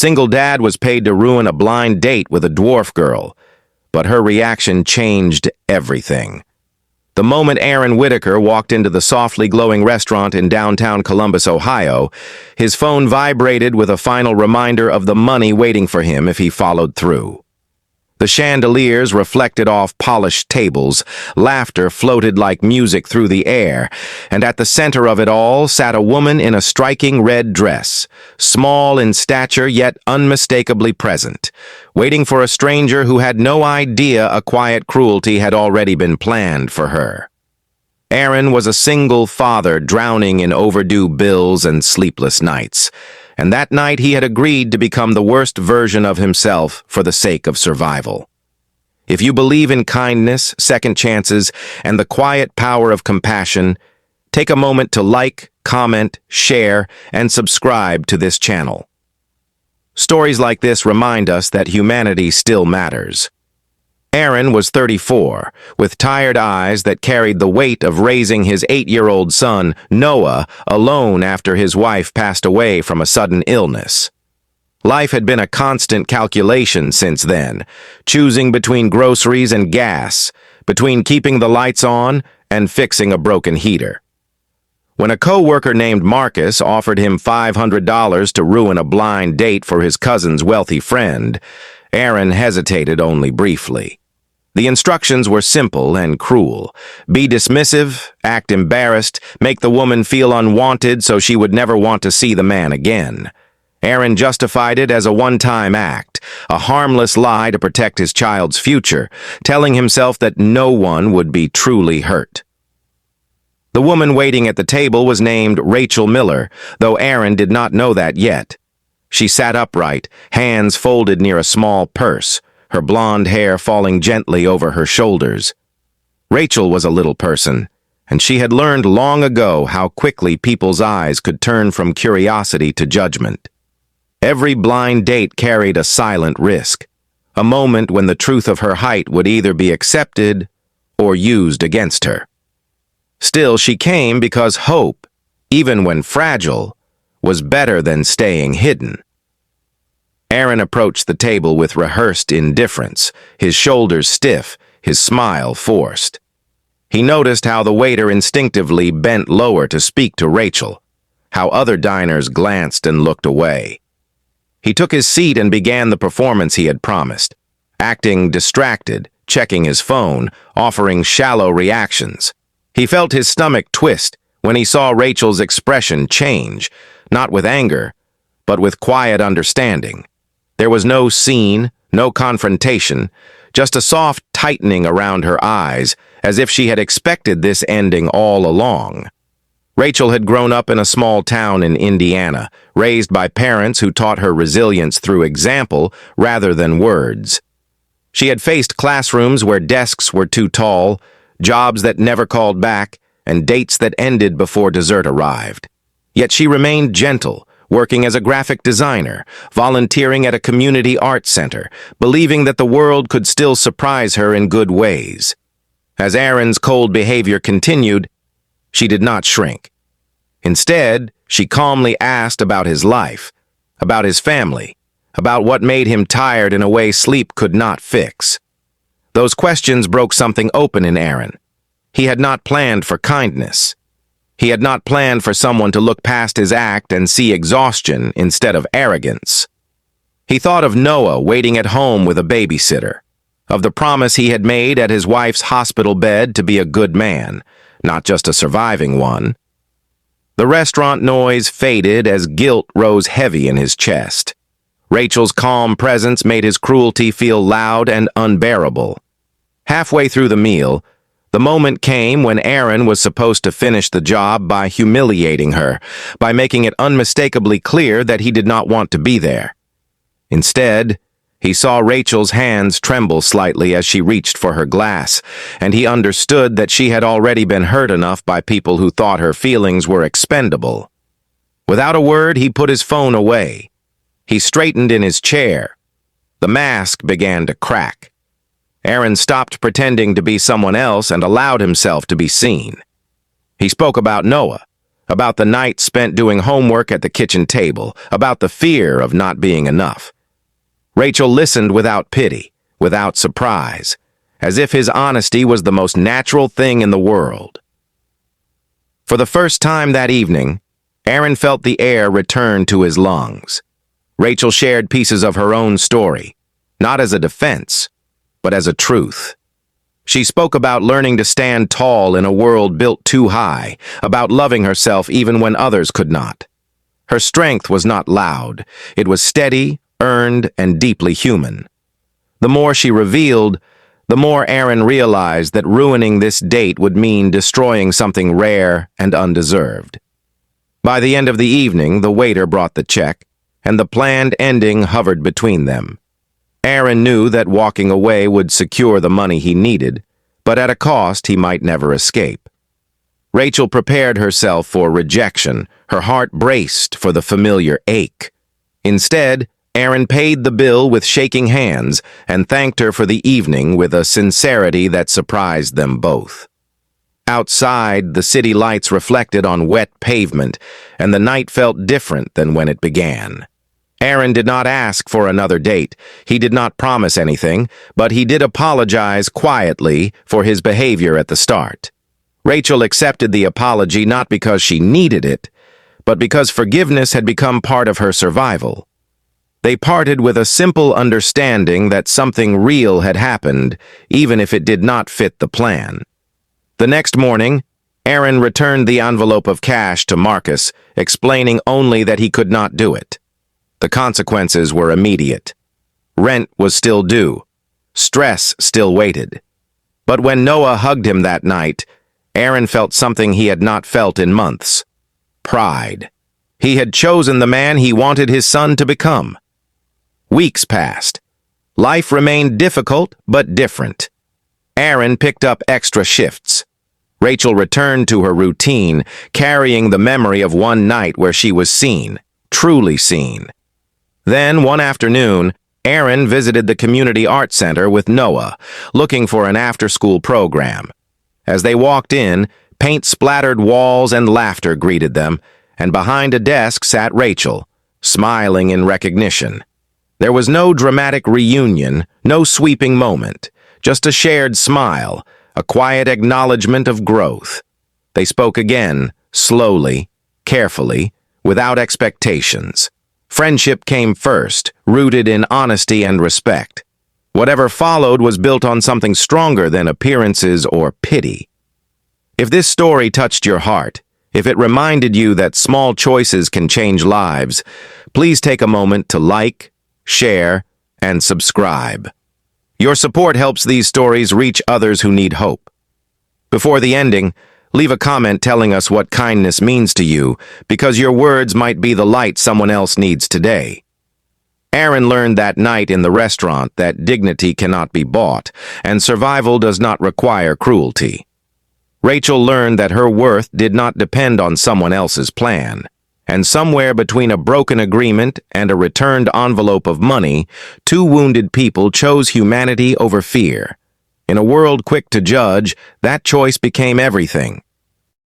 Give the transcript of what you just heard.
single dad was paid to ruin a blind date with a dwarf girl, but her reaction changed everything. The moment Aaron Whitaker walked into the softly glowing restaurant in downtown Columbus, Ohio, his phone vibrated with a final reminder of the money waiting for him if he followed through. The chandeliers reflected off polished tables, laughter floated like music through the air, and at the center of it all sat a woman in a striking red dress, small in stature yet unmistakably present, waiting for a stranger who had no idea a quiet cruelty had already been planned for her. Aaron was a single father drowning in overdue bills and sleepless nights, and that night he had agreed to become the worst version of himself for the sake of survival. If you believe in kindness, second chances, and the quiet power of compassion, take a moment to like, comment, share, and subscribe to this channel. Stories like this remind us that humanity still matters. Aaron was 34, with tired eyes that carried the weight of raising his 8-year-old son, Noah, alone after his wife passed away from a sudden illness. Life had been a constant calculation since then, choosing between groceries and gas, between keeping the lights on and fixing a broken heater. When a co-worker named Marcus offered him $500 to ruin a blind date for his cousin's wealthy friend, Aaron hesitated only briefly. The instructions were simple and cruel. Be dismissive, act embarrassed, make the woman feel unwanted so she would never want to see the man again. Aaron justified it as a one-time act, a harmless lie to protect his child's future, telling himself that no one would be truly hurt. The woman waiting at the table was named Rachel Miller, though Aaron did not know that yet. She sat upright, hands folded near a small purse, her blonde hair falling gently over her shoulders. Rachel was a little person, and she had learned long ago how quickly people's eyes could turn from curiosity to judgment. Every blind date carried a silent risk, a moment when the truth of her height would either be accepted or used against her. Still, she came because hope, even when fragile, was better than staying hidden. Aaron approached the table with rehearsed indifference, his shoulders stiff, his smile forced. He noticed how the waiter instinctively bent lower to speak to Rachel, how other diners glanced and looked away. He took his seat and began the performance he had promised, acting distracted, checking his phone, offering shallow reactions. He felt his stomach twist when he saw Rachel's expression change, not with anger, but with quiet understanding. There was no scene, no confrontation, just a soft tightening around her eyes, as if she had expected this ending all along. Rachel had grown up in a small town in Indiana, raised by parents who taught her resilience through example rather than words. She had faced classrooms where desks were too tall, jobs that never called back, and dates that ended before dessert arrived. Yet she remained gentle, working as a graphic designer, volunteering at a community arts center, believing that the world could still surprise her in good ways. As Aaron's cold behavior continued, she did not shrink. Instead, she calmly asked about his life, about his family, about what made him tired in a way sleep could not fix. Those questions broke something open in Aaron. He had not planned for kindness. He had not planned for someone to look past his act and see exhaustion instead of arrogance. He thought of Noah waiting at home with a babysitter, of the promise he had made at his wife's hospital bed to be a good man, not just a surviving one. The restaurant noise faded as guilt rose heavy in his chest. Rachel's calm presence made his cruelty feel loud and unbearable. Halfway through the meal, the moment came when Aaron was supposed to finish the job by humiliating her, by making it unmistakably clear that he did not want to be there. Instead, he saw Rachel's hands tremble slightly as she reached for her glass, and he understood that she had already been hurt enough by people who thought her feelings were expendable. Without a word, he put his phone away. He straightened in his chair. The mask began to crack. Aaron stopped pretending to be someone else and allowed himself to be seen. He spoke about Noah, about the night spent doing homework at the kitchen table, about the fear of not being enough. Rachel listened without pity, without surprise, as if his honesty was the most natural thing in the world. For the first time that evening, Aaron felt the air return to his lungs. Rachel shared pieces of her own story, not as a defense, but as a truth. She spoke about learning to stand tall in a world built too high, about loving herself even when others could not. Her strength was not loud. It was steady, earned, and deeply human. The more she revealed, the more Aaron realized that ruining this date would mean destroying something rare and undeserved. By the end of the evening, the waiter brought the check, and the planned ending hovered between them. Aaron knew that walking away would secure the money he needed, but at a cost he might never escape. Rachel prepared herself for rejection, her heart braced for the familiar ache. Instead, Aaron paid the bill with shaking hands and thanked her for the evening with a sincerity that surprised them both. Outside, the city lights reflected on wet pavement, and the night felt different than when it began. Aaron did not ask for another date. He did not promise anything, but he did apologize quietly for his behavior at the start. Rachel accepted the apology not because she needed it, but because forgiveness had become part of her survival. They parted with a simple understanding that something real had happened, even if it did not fit the plan. The next morning, Aaron returned the envelope of cash to Marcus, explaining only that he could not do it. The consequences were immediate. Rent was still due. Stress still waited. But when Noah hugged him that night, Aaron felt something he had not felt in months. Pride. He had chosen the man he wanted his son to become. Weeks passed. Life remained difficult but different. Aaron picked up extra shifts. Rachel returned to her routine, carrying the memory of one night where she was seen, truly seen. Then, one afternoon, Aaron visited the community art center with Noah, looking for an after-school program. As they walked in, paint-splattered walls and laughter greeted them, and behind a desk sat Rachel, smiling in recognition. There was no dramatic reunion, no sweeping moment, just a shared smile, a quiet acknowledgement of growth. They spoke again, slowly, carefully, without expectations. Friendship came first, rooted in honesty and respect. Whatever followed was built on something stronger than appearances or pity. If this story touched your heart, if it reminded you that small choices can change lives, please take a moment to like, share, and subscribe. Your support helps these stories reach others who need hope. Before the ending, leave a comment telling us what kindness means to you, because your words might be the light someone else needs today. Aaron learned that night in the restaurant that dignity cannot be bought, and survival does not require cruelty. Rachel learned that her worth did not depend on someone else's plan, and somewhere between a broken agreement and a returned envelope of money, two wounded people chose humanity over fear. In a world quick to judge, that choice became everything.